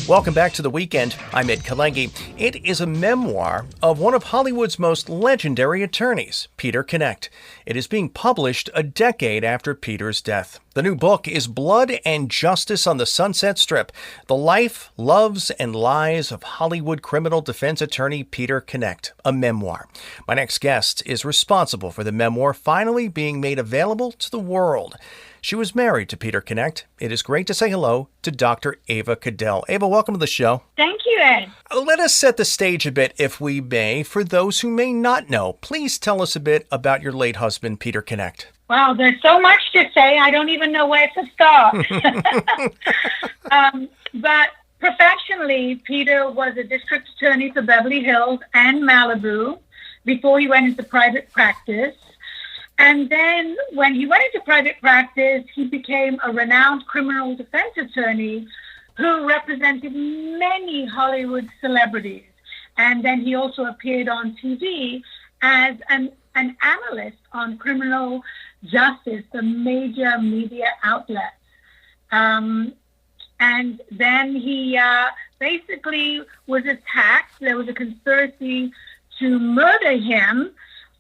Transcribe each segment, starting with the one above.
Welcome back to The Weekend. I'm Ed Kalegi. It is a memoir of one of Hollywood's most legendary attorneys, Peter Knecht. It is being published a decade after Peter's death. The new book is Blood and Justice on the Sunset Strip, the life, loves, and lies of Hollywood criminal defense attorney Peter Knecht, a memoir. My next guest is responsible for the memoir finally being made available to the world. She was married to Peter Knecht. It is great to say hello to Dr. Eva Cadell. Eva, welcome to the show. Thank you, Ed. Let us set the stage a bit, if we may, for those who may not know. Please tell us a bit about your late husband, Peter Knecht. Wow, there's so much to say. I don't even know where to start. But professionally, Peter was a district attorney for Beverly Hills and Malibu before he went into private practice. And then when he went into private practice, he became a renowned criminal defense attorney who represented many Hollywood celebrities. And then he also appeared on TV as an analyst on criminal justice, the major media outlets. And then he basically was attacked. There was a conspiracy to murder him.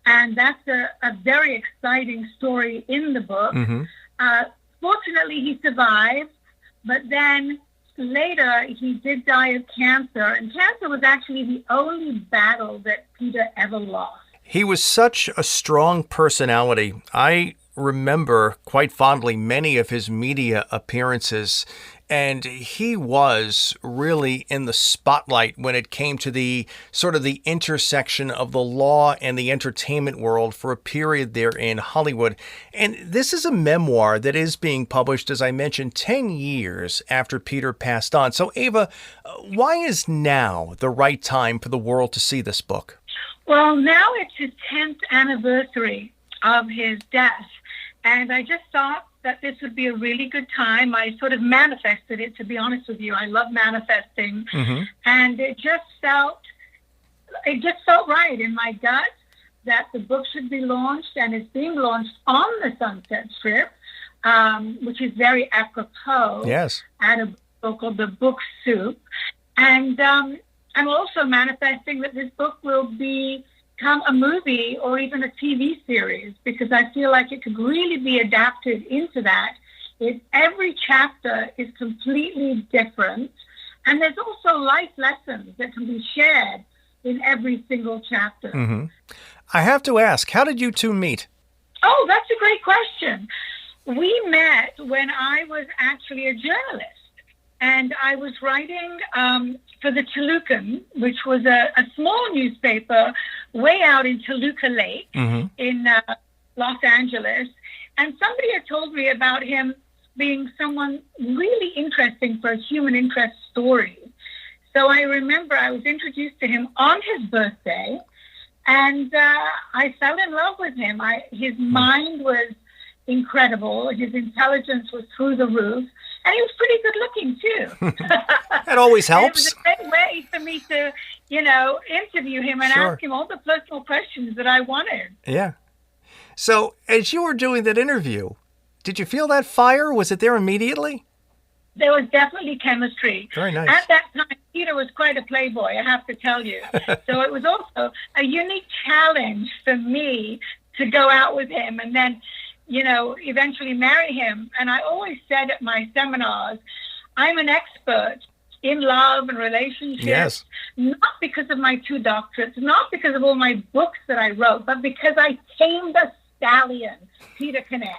And that's a very exciting story in the book. Mm-hmm. Fortunately, he survived, but then later he did die of cancer. And cancer was actually the only battle that Peter ever lost. He was such a strong personality. I remember quite fondly many of his media appearances, and he was really in the spotlight when it came to the sort of the intersection of the law and the entertainment world for a period there in Hollywood. And this is a memoir that is being published, as I mentioned, 10 years after Peter passed on. So, Eva, why is now the right time for the world to see this book? Well, now it's his 10th anniversary of his death. And I just thought that this would be a really good time. I sort of manifested it, to be honest with you. I love manifesting. Mm-hmm. And it just felt right in my gut that the book should be launched, and it's being launched on the Sunset Strip, which is very apropos. Yes. At a book called The Book Soup. And I'm also manifesting that this book will become a movie or even a TV series, because I feel like it could really be adapted into that. Every chapter is completely different, and there's also life lessons that can be shared in every single chapter. Mm-hmm. I have to ask, how did you two meet? Oh, that's a great question. We met when I was actually a journalist, and I was writing for the Tolucan, which was a small newspaper way out in Toluca Lake, mm-hmm. in Los Angeles. And somebody had told me about him being someone really interesting for human interest stories. So I remember I was introduced to him on his birthday, and I fell in love with him. His mind was incredible. His intelligence was through the roof. And he was pretty good looking, too. That always helps. It was a great way for me to, interview him and ask him all the personal questions that I wanted. Yeah. So as you were doing that interview, did you feel that fire? Was it there immediately? There was definitely chemistry. Very nice. At that time, Peter was quite a playboy, I have to tell you. So it was also a unique challenge for me to go out with him and then eventually marry him. And I always said at my seminars, I'm an expert in love and relationships, yes. Not because of my 2 doctorates, not because of all my books that I wrote, but because I tamed a stallion, Peter Knecht.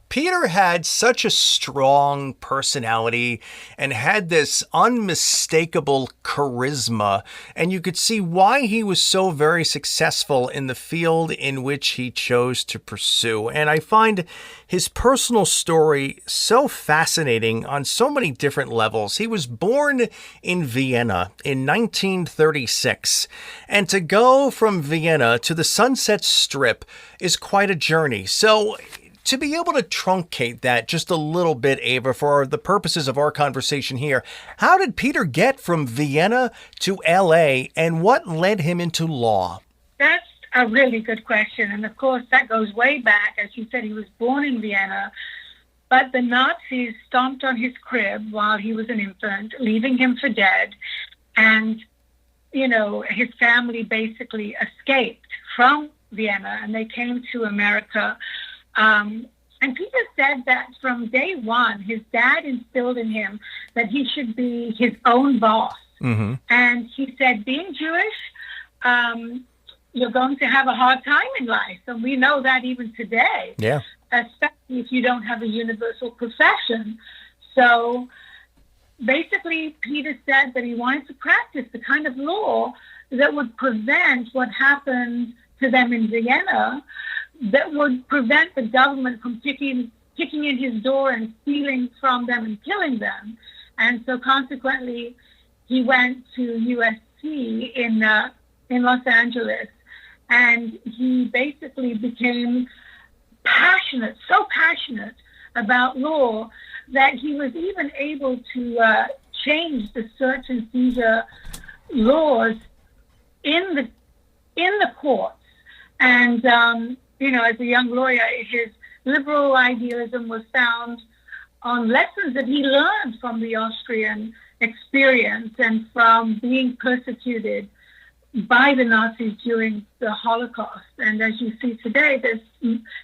Peter had such a strong personality and had this unmistakable charisma, and you could see why he was so very successful in the field in which he chose to pursue. And I find his personal story so fascinating on so many different levels. He was born in Vienna in 1936, and to go from Vienna to the Sunset Strip is quite a journey. So to be able to truncate that just a little bit, Eva, for the purposes of our conversation here, how did Peter get from Vienna to L.A., and what led him into law? That's a really good question. And, of course, that goes way back. As you said, he was born in Vienna. But the Nazis stomped on his crib while he was an infant, leaving him for dead. And, his family basically escaped from Vienna and they came to America. And Peter said that from day one, his dad instilled in him that he should be his own boss. Mm-hmm. And he said, being Jewish, you're going to have a hard time in life. And we know that even today, especially if you don't have a universal profession. So basically, Peter said that he wanted to practice the kind of law that would prevent what happened to them in Vienna, that would prevent the government from kicking in his door and stealing from them and killing them. And so consequently, he went to USC in Los Angeles, and he basically became so passionate about law that he was even able to change the search and seizure laws in the courts. And as a young lawyer, his liberal idealism was found on lessons that he learned from the Austrian experience and from being persecuted by the Nazis during the Holocaust. And as you see today, there's,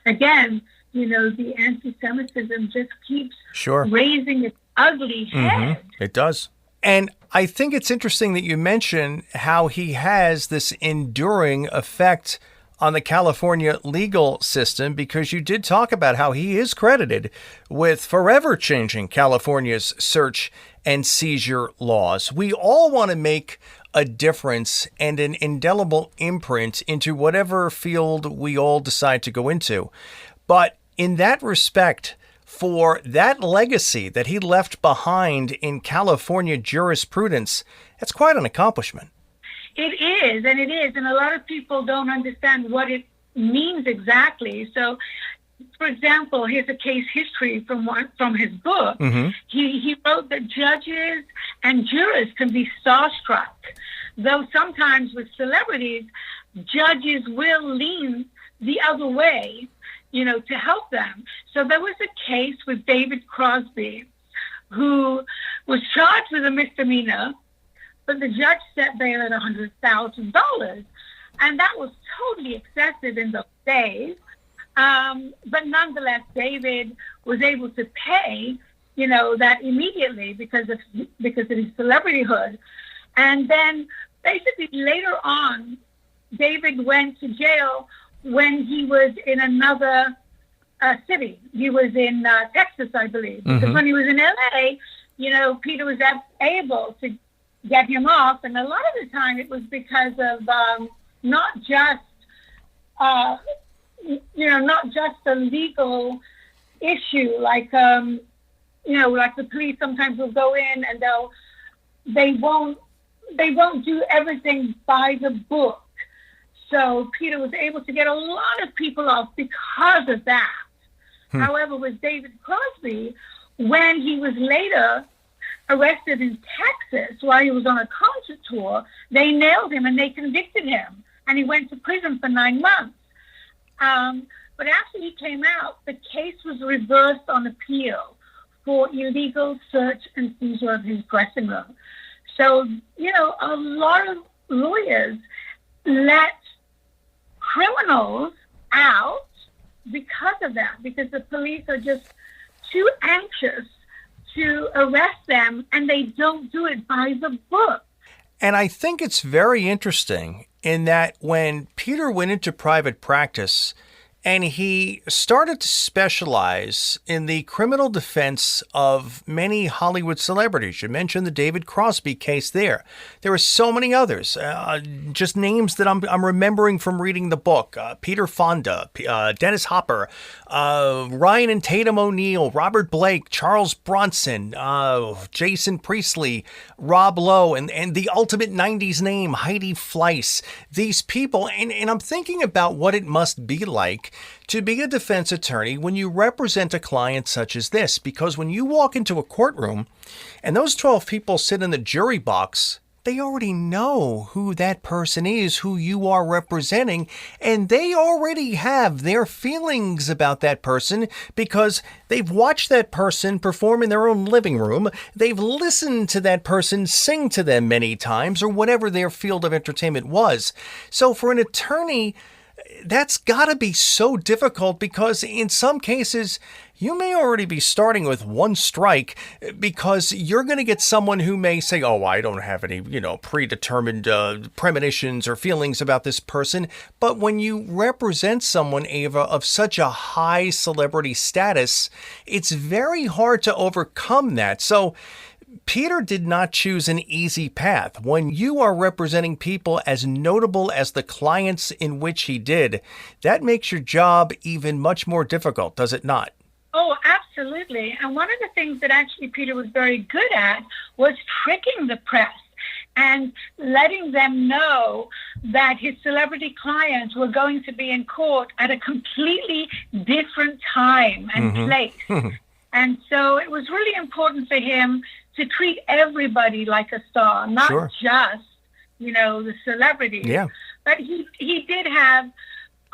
again, the anti-Semitism just keeps raising its ugly head. Mm-hmm. It does. And I think it's interesting that you mention how he has this enduring effect on the California legal system, because you did talk about how he is credited with forever changing California's search and seizure laws. We all want to make a difference and an indelible imprint into whatever field we all decide to go into. But in that respect, for that legacy that he left behind in California jurisprudence, that's quite an accomplishment. It is. And a lot of people don't understand what it means exactly. So, for example, here's a case history from his book. Mm-hmm. He wrote that judges and jurors can be starstruck, though sometimes with celebrities, judges will lean the other way, to help them. So there was a case with David Crosby, who was charged with a misdemeanor, but the judge set bail at $100,000. And that was totally excessive in those days. But nonetheless, David was able to pay, that immediately because of his celebrityhood. And then basically later on, David went to jail when he was in another city. He was in Texas, I believe. Because when he was in LA, Peter was able to get him off. And a lot of the time it was because of not just a legal issue, like the police sometimes will go in and they won't do everything by the book. So Peter was able to get a lot of people off because of that. However, with David Crosby, when he was later arrested in Texas while he was on a concert tour, they nailed him and they convicted him, and he went to prison for 9 months. But after he came out, the case was reversed on appeal for illegal search and seizure of his dressing room. So, a lot of lawyers let criminals out because of that, because the police are just too anxious to arrest them, and they don't do it by the book. And I think it's very interesting in that when Peter went into private practice and he started to specialize in the criminal defense of many Hollywood celebrities. You mentioned the David Crosby case there. There are so many others, just names that I'm remembering from reading the book. Peter Fonda, Dennis Hopper, Ryan and Tatum O'Neal, Robert Blake, Charles Bronson, Jason Priestley, Rob Lowe, and the ultimate 90s name, Heidi Fleiss. These people, and I'm thinking about what it must be like to be a defense attorney when you represent a client such as this, because when you walk into a courtroom and those 12 people sit in the jury box they already know who that person is, who you are representing, and they already have their feelings about that person because they've watched that person perform in their own living room. They've listened to that person sing to them many times, or whatever their field of entertainment was. So for an attorney, that's got to be so difficult because in some cases, you may already be starting with one strike because you're going to get someone who may say, oh, I don't have any, predetermined premonitions or feelings about this person. But when you represent someone, Ava, of such a high celebrity status, it's very hard to overcome that. So Peter did not choose an easy path. When you are representing people as notable as the clients in which he did, that makes your job even much more difficult, does it not? Oh, absolutely. And one of the things that actually Peter was very good at was tricking the press and letting them know that his celebrity clients were going to be in court at a completely different time and place. And so it was really important for him to treat everybody like a star, not just, the celebrities. Yeah. But he did have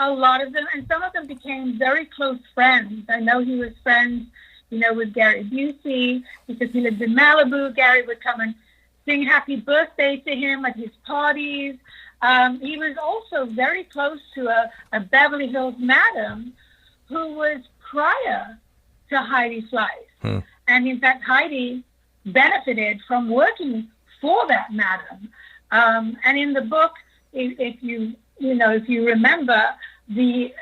a lot of them, and some of them became very close friends. I know he was friends, with Gary Busey because he lived in Malibu. Gary would come and sing happy birthday to him at his parties. He was also very close to a Beverly Hills madam who was prior to Heidi's life. And in fact, Heidi benefited from working for that madam. And in the book, if you remember, the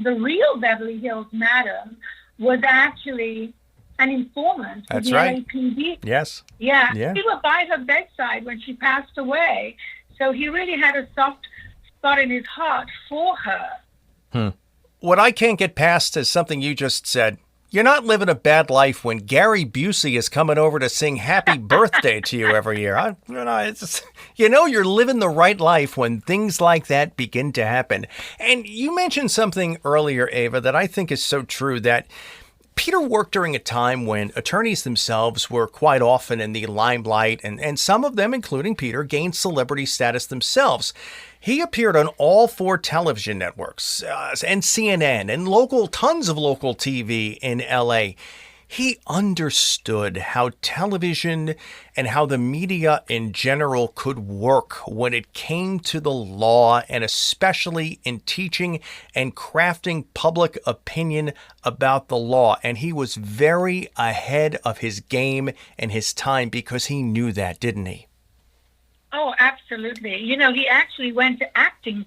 real Beverly Hills madam was actually an informant for the LAPD. Yes. Yeah. He was by her bedside when she passed away. So he really had a soft spot in his heart for her. What I can't get past is something you just said. You're not living a bad life when Gary Busey is coming over to sing happy birthday to you every year. You're living the right life when things like that begin to happen. And you mentioned something earlier, Ava, that I think is so true, that Peter worked during a time when attorneys themselves were quite often in the limelight, and some of them, including Peter, gained celebrity status themselves. He appeared on all 4 television networks, and CNN, and tons of local TV in LA. He understood how television and how the media in general could work when it came to the law, and especially in teaching and crafting public opinion about the law. And he was very ahead of his game and his time because he knew that, didn't he? Oh, absolutely. He actually went to acting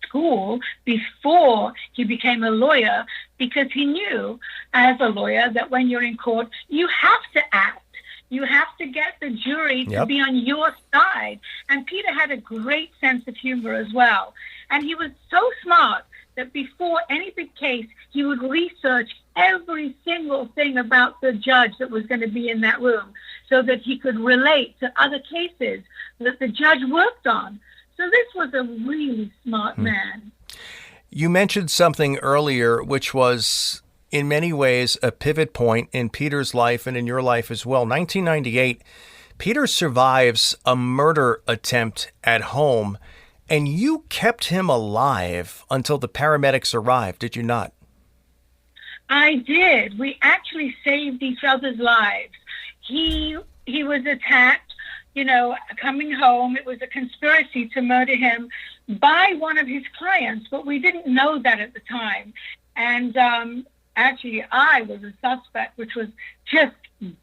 school before he became a lawyer because he knew as a lawyer that when you're in court, you have to act. You have to get the jury to be on your side. And Peter had a great sense of humor as well. And he was so smart that before any big case, he would research every single thing about the judge that was going to be in that room so that he could relate to other cases that the judge worked on. So this was a really smart man. You mentioned something earlier, which was in many ways a pivot point in Peter's life and in your life as well. 1998, Peter survives a murder attempt at home, and you kept him alive until the paramedics arrived, did you not? I did. We actually saved each other's lives. He was attacked, coming home. It was a conspiracy to murder him by one of his clients, but we didn't know that at the time. And actually, I was a suspect, which was just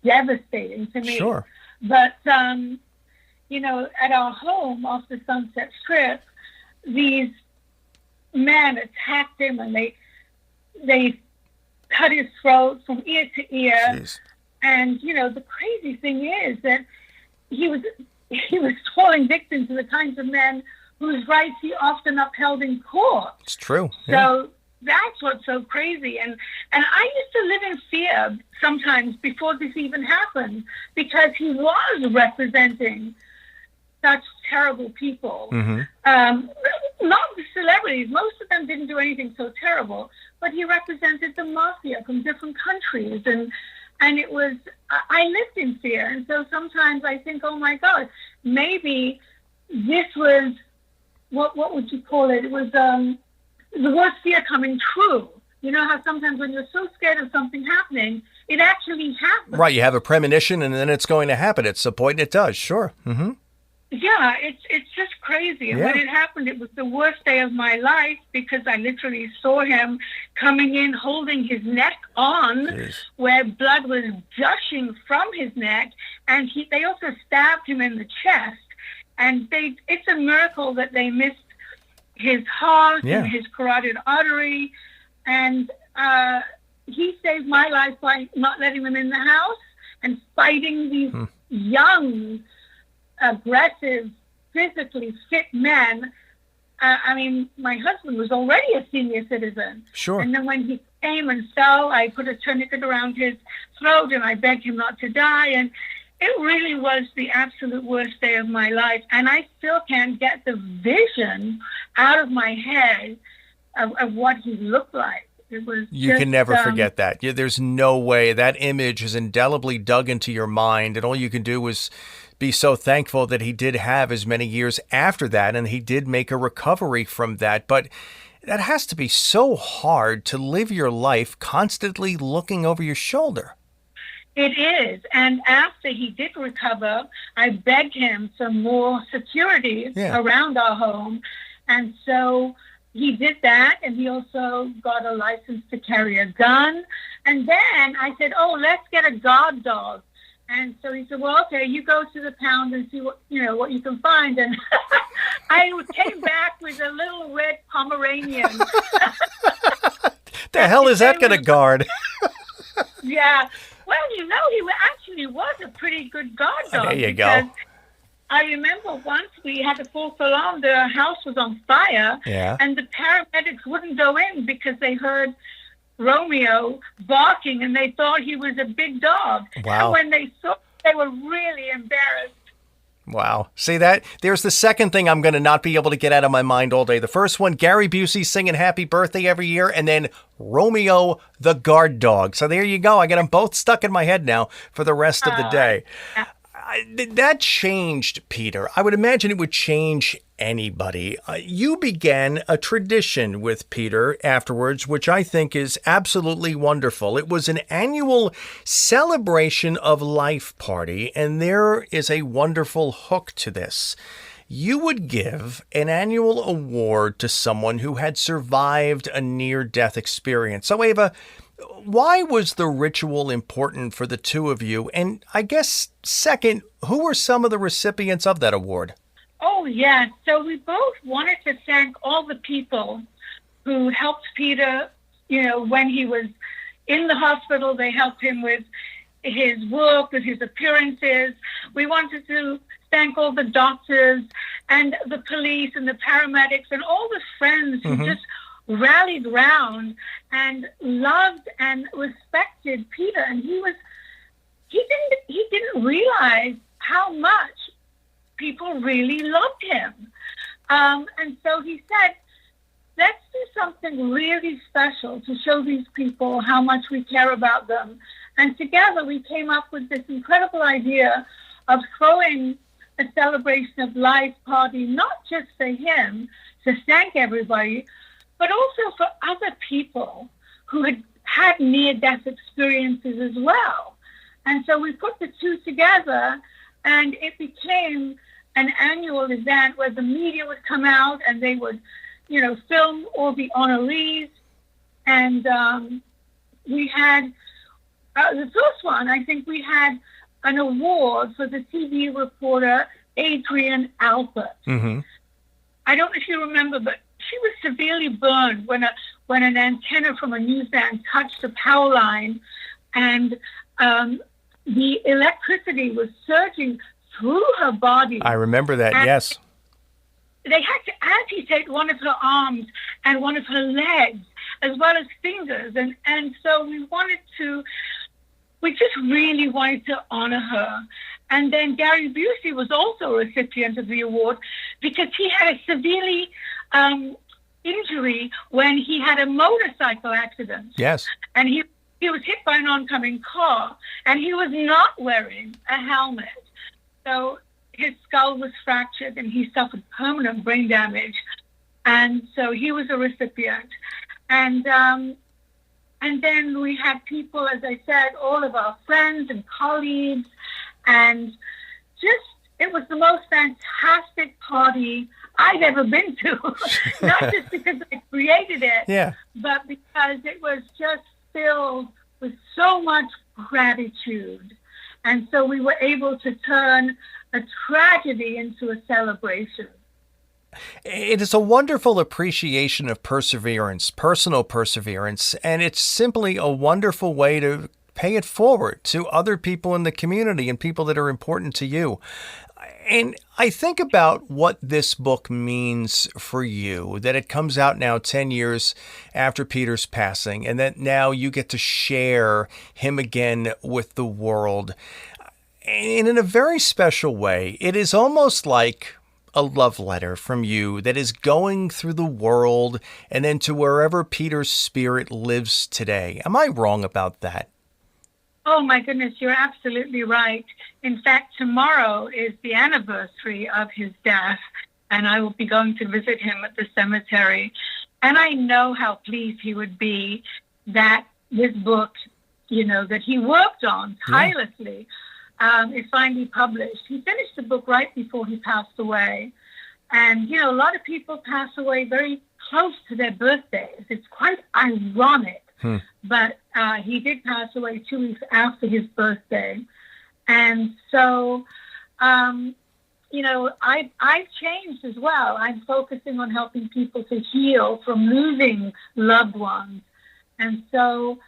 devastating to me. Sure. But, at our home off the Sunset Strip, these men attacked him and they cut his throat from ear to ear. Jeez. And, the crazy thing is that he was falling victim to the kinds of men whose rights he often upheld in court. It's true. So that's what's so crazy. And I used to live in fear sometimes before this even happened because he was representing such terrible people. Not the celebrities. Most of them didn't do anything so terrible, but he represented the mafia from different countries. And it was, I lived in fear. And so sometimes I think, oh my God, maybe this was, what would you call it? It was the worst fear coming true. You know how sometimes when you're so scared of something happening, it actually happens. Right, you have a premonition and then it's going to happen at some point, and it does, sure. Mm-hmm. Yeah, it's just crazy. And when it happened, it was the worst day of my life because I literally saw him coming in, holding his neck on, where blood was gushing from his neck. And they also stabbed him in the chest. And it's a miracle that they missed his heart and his carotid artery. And he saved my life by not letting them in the house and fighting these young, aggressive, physically fit men. I mean, my husband was already a senior citizen. Sure. And then when he came and fell, I put a tourniquet around his throat and I begged him not to die. And it really was the absolute worst day of my life. And I still can't get the vision out of my head of what he looked like. It was You can never forget that. There's no way. That image is indelibly dug into your mind, and all you can do is be so thankful that he did have as many years after that, and he did make a recovery from that. But that has to be so hard to live your life constantly looking over your shoulder. It is. And after he did recover, I begged him for more security around our home. And so he did that, and he also got a license to carry a gun. And then I said, oh, let's get a guard dog. And so he said, well, okay, you go to the pound and see what you can find. And I came back with a little red Pomeranian. The hell is that going to guard? Yeah. Well, he actually was a pretty good guard dog. There you go. I remember once we had a false alarm, the house was on fire, and the paramedics wouldn't go in because they heard Romeo barking and they thought he was a big dog. Wow. And when they saw, they were really embarrassed. Wow. See that? There's the second thing I'm going to not be able to get out of my mind all day. The first one, Gary Busey singing Happy Birthday every year, and then Romeo the guard dog. So there you go. I got them both stuck in my head now for the rest of the day. That changed Peter. I would imagine it would change anybody. You began a tradition with Peter afterwards, which I think is absolutely wonderful. It was an annual celebration of life party, and there is a wonderful hook to this. You would give an annual award to someone who had survived a near-death experience. So, Ava, why was the ritual important for the two of you? And I guess, second, who were some of the recipients of that award? Oh, yeah. So we both wanted to thank all the people who helped Peter, when he was in the hospital. They helped him with his work, with his appearances. We wanted to thank all the doctors and the police and the paramedics and all the friends who just rallied round and loved and respected Peter. And he didn't realize how much people really loved him. And so he said, let's do something really special to show these people how much we care about them. And together we came up with this incredible idea of throwing a celebration of life party, not just for him, to thank everybody, but also for other people who had near-death experiences as well. And so we put the two together, and it became an annual event where the media would come out and they would, film all the honorees. And we had, the first one, I think we had an award for the TV reporter, Adrian Albert. Mm-hmm. I don't know if you remember, but she was severely burned when an antenna from a newsstand touched a power line, and the electricity was surging through her body. I remember that, yes. They had to amputate one of her arms and one of her legs, as well as fingers. And so we just really wanted to honor her. And then Gary Busey was also a recipient of the award because he had a severely injury when he had a motorcycle accident. Yes. And he was hit by an oncoming car, and he was not wearing a helmet. So his skull was fractured, and he suffered permanent brain damage. And so he was a recipient. And then we had people, as I said, all of our friends and colleagues, and just, it was the most fantastic party I've ever been to. Not just because I created it, but because it was just filled with so much gratitude. And so we were able to turn a tragedy into a celebration. It is a wonderful appreciation of perseverance, personal perseverance, and it's simply a wonderful way to pay it forward to other people in the community and people that are important to you. And I think about what this book means for you, that it comes out now 10 years after Peter's passing, and that now you get to share him again with the world. And in a very special way, it is almost like a love letter from you that is going through the world and then to wherever Peter's spirit lives today. Am I wrong about that? Oh, my goodness, you're absolutely right. In fact, tomorrow is the anniversary of his death, and I will be going to visit him at the cemetery. And I know how pleased he would be that this book, that he worked on tirelessly, is finally published. He finished the book right before he passed away. And, a lot of people pass away very close to their birthdays. It's quite ironic. But he did pass away 2 weeks after his birthday. And so, I've changed as well. I'm focusing on helping people to heal from losing loved ones. And so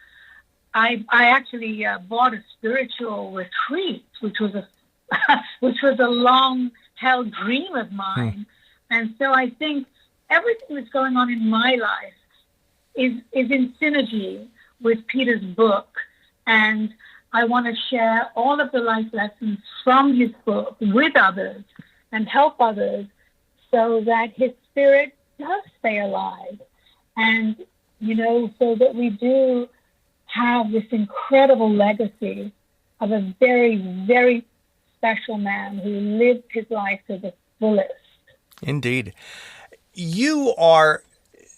I actually bought a spiritual retreat, which was a long-held dream of mine. And so I think everything that's going on in my life is in synergy with Peter's book. And I want to share all of the life lessons from his book with others and help others so that his spirit does stay alive. And, so that we do have this incredible legacy of a very, very special man who lived his life to the fullest. Indeed. You are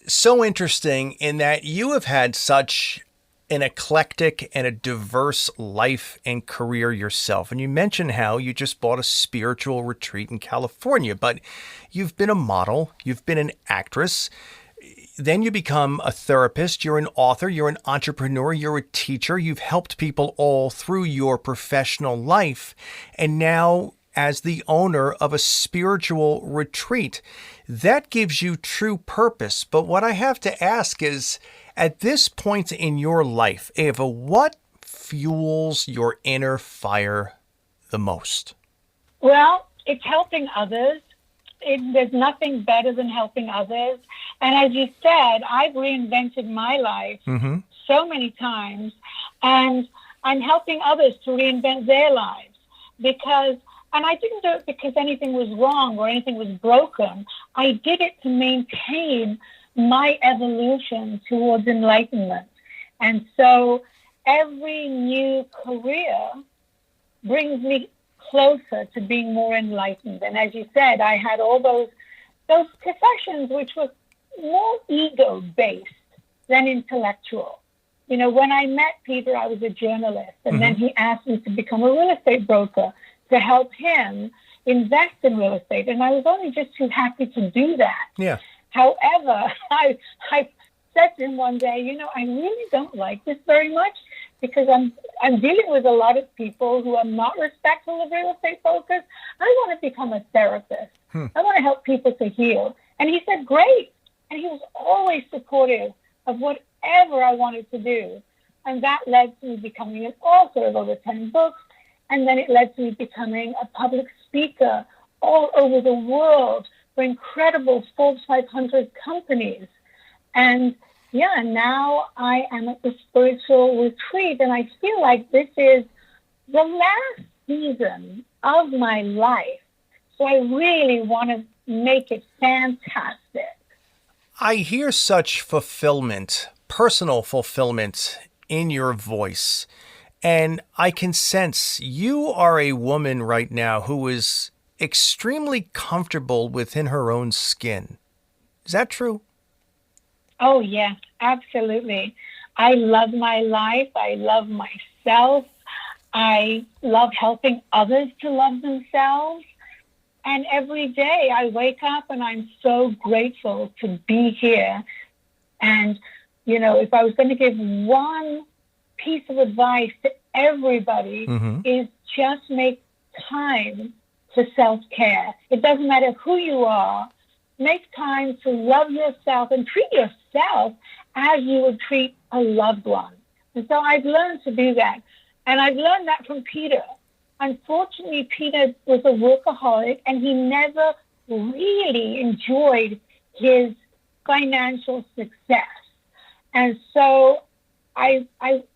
so interesting in that you have had such an eclectic and a diverse life and career yourself. And you mentioned how you just bought a spiritual retreat in California, but you've been a model, you've been an actress, then you become a therapist, you're an author, you're an entrepreneur, you're a teacher, you've helped people all through your professional life, and now as the owner of a spiritual retreat. That gives you true purpose. But what I have to ask is, at this point in your life, Ava, what fuels your inner fire the most? Well, it's helping others. There's nothing better than helping others. And as you said, I've reinvented my life so many times, and I'm helping others to reinvent their lives and I didn't do it because anything was wrong or anything was broken. I did it to maintain my evolution towards enlightenment. And so every new career brings me closer to being more enlightened. And as you said, I had all those professions which were more ego-based than intellectual. When I met Peter, I was a journalist, and then he asked me to become a real estate broker to help him invest in real estate. And I was only just too happy to do that. Yeah. However, I said to him one day, I really don't like this very much because I'm dealing with a lot of people who are not respectful of real estate brokers. I want to become a therapist. I want to help people to heal. And he said, great. And he was always supportive of whatever I wanted to do. And that led to me becoming an author of over 10 books. And then it led to me becoming a public speaker all over the world for incredible Forbes 500 companies. And now I am at the spiritual retreat, and I feel like this is the last season of my life. So I really want to make it fantastic. I hear such fulfillment, personal fulfillment, in your voice. And I can sense you are a woman right now who is extremely comfortable within her own skin. Is that true? Oh, yes, absolutely. I love my life. I love myself. I love helping others to love themselves. And every day I wake up and I'm so grateful to be here. And, you know, if I was going to give one piece of advice to everybody, is just make time for self-care. It doesn't matter who you are. Make time to love yourself and treat yourself as you would treat a loved one. And so I've learned to do that. And I've learned that from Peter. Unfortunately, Peter was a workaholic and he never really enjoyed his financial success. And so I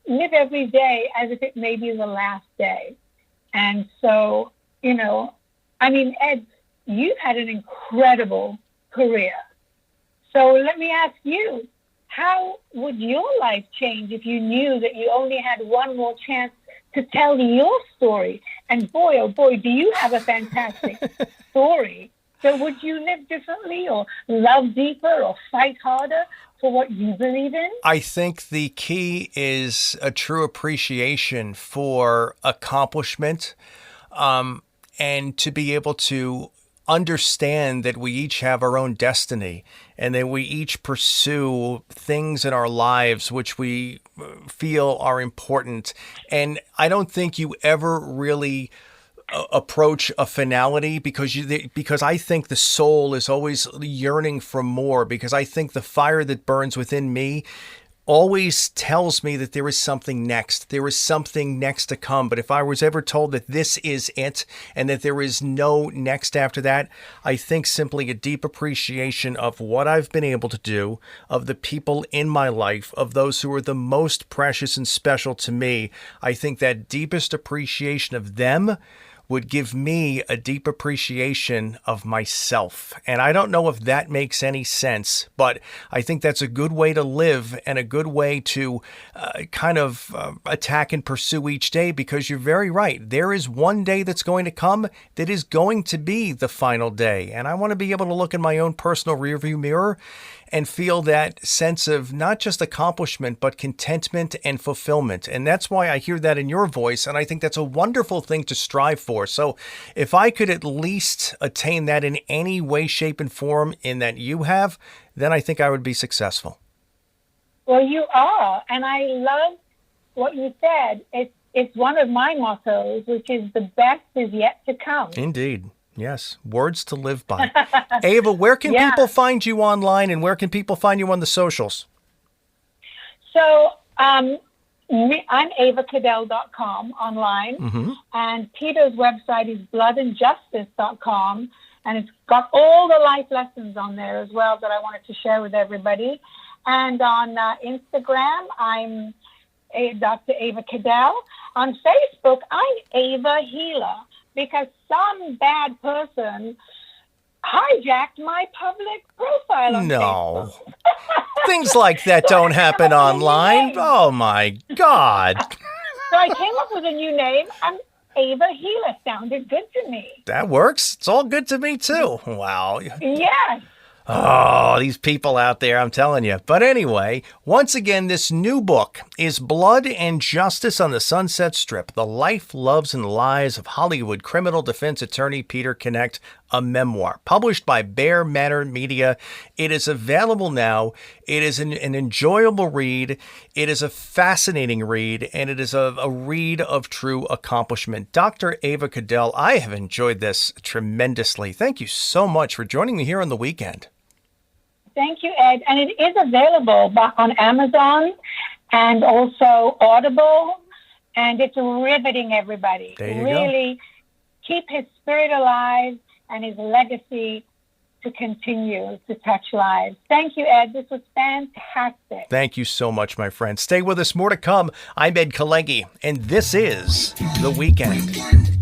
live every day as if it may be the last day. And so, you know, I mean, Ed, you've had an incredible career. So let me ask you, how would your life change if you knew that you only had one more chance to tell your story? And boy, oh boy, do you have a fantastic story. So would you live differently or love deeper or fight harder for what you believe in? I think the key is a true appreciation for accomplishment, and to be able to understand that we each have our own destiny and that we each pursue things in our lives which we feel are important. And I don't think you ever really approach a finality because I think the soul is always yearning for more, because I think the fire that burns within me always tells me that there is something next. There is something next to come. But if I was ever told that this is it and that there is no next after that, I think simply a deep appreciation of what I've been able to do, of the people in my life, of those who are the most precious and special to me. I think that deepest appreciation of them would give me a deep appreciation of myself. And I don't know if that makes any sense, but I think that's a good way to live and a good way to attack and pursue each day, because you're very right. There is one day that's going to come that is going to be the final day. And I want to be able to look in my own personal rearview mirror and feel that sense of not just accomplishment, but contentment and fulfillment. And that's why I hear that in your voice. And I think that's a wonderful thing to strive for. So if I could at least attain that in any way, shape, and form in that you have, then I think I would be successful. Well, you are. And I love what you said. It's one of my mottos, which is the best is yet to come. Indeed. Yes, words to live by. Ava, where can people find you online, and where can people find you on the socials? So I'm avacadell.com online, and Peter's website is bloodandjustice.com, and it's got all the life lessons on there as well that I wanted to share with everybody. And on Instagram, I'm Dr. Ava Cadell. On Facebook, I'm Ava Healer, because some bad person hijacked my public profile on Facebook. Things like that don't happen online. Oh, my God. So I came up with a new name, and Ava Healer sounded good to me. That works. It's all good to me, too. Wow. Yes. Oh, these people out there, I'm telling you. But anyway, once again, this new book is Blood and Justice on the Sunset Strip, The Life, Loves, and Lies of Hollywood Criminal Defense Attorney Peter Knecht, a memoir, published by Bear Manor Media. It is available now. It is an enjoyable read. It is a fascinating read, and it is a read of true accomplishment. Dr. Ava Cadell, I have enjoyed this tremendously. Thank you so much for joining me here on The Weekend. Thank you, Ed. And it is available on Amazon and also Audible, and it's riveting, everybody. There you really go. Keep his spirit alive and his legacy to continue to touch lives. Thank you, Ed. This was fantastic. Thank you so much, my friend. Stay with us. More to come. I'm Ed Kalegi, and this is The Weekend.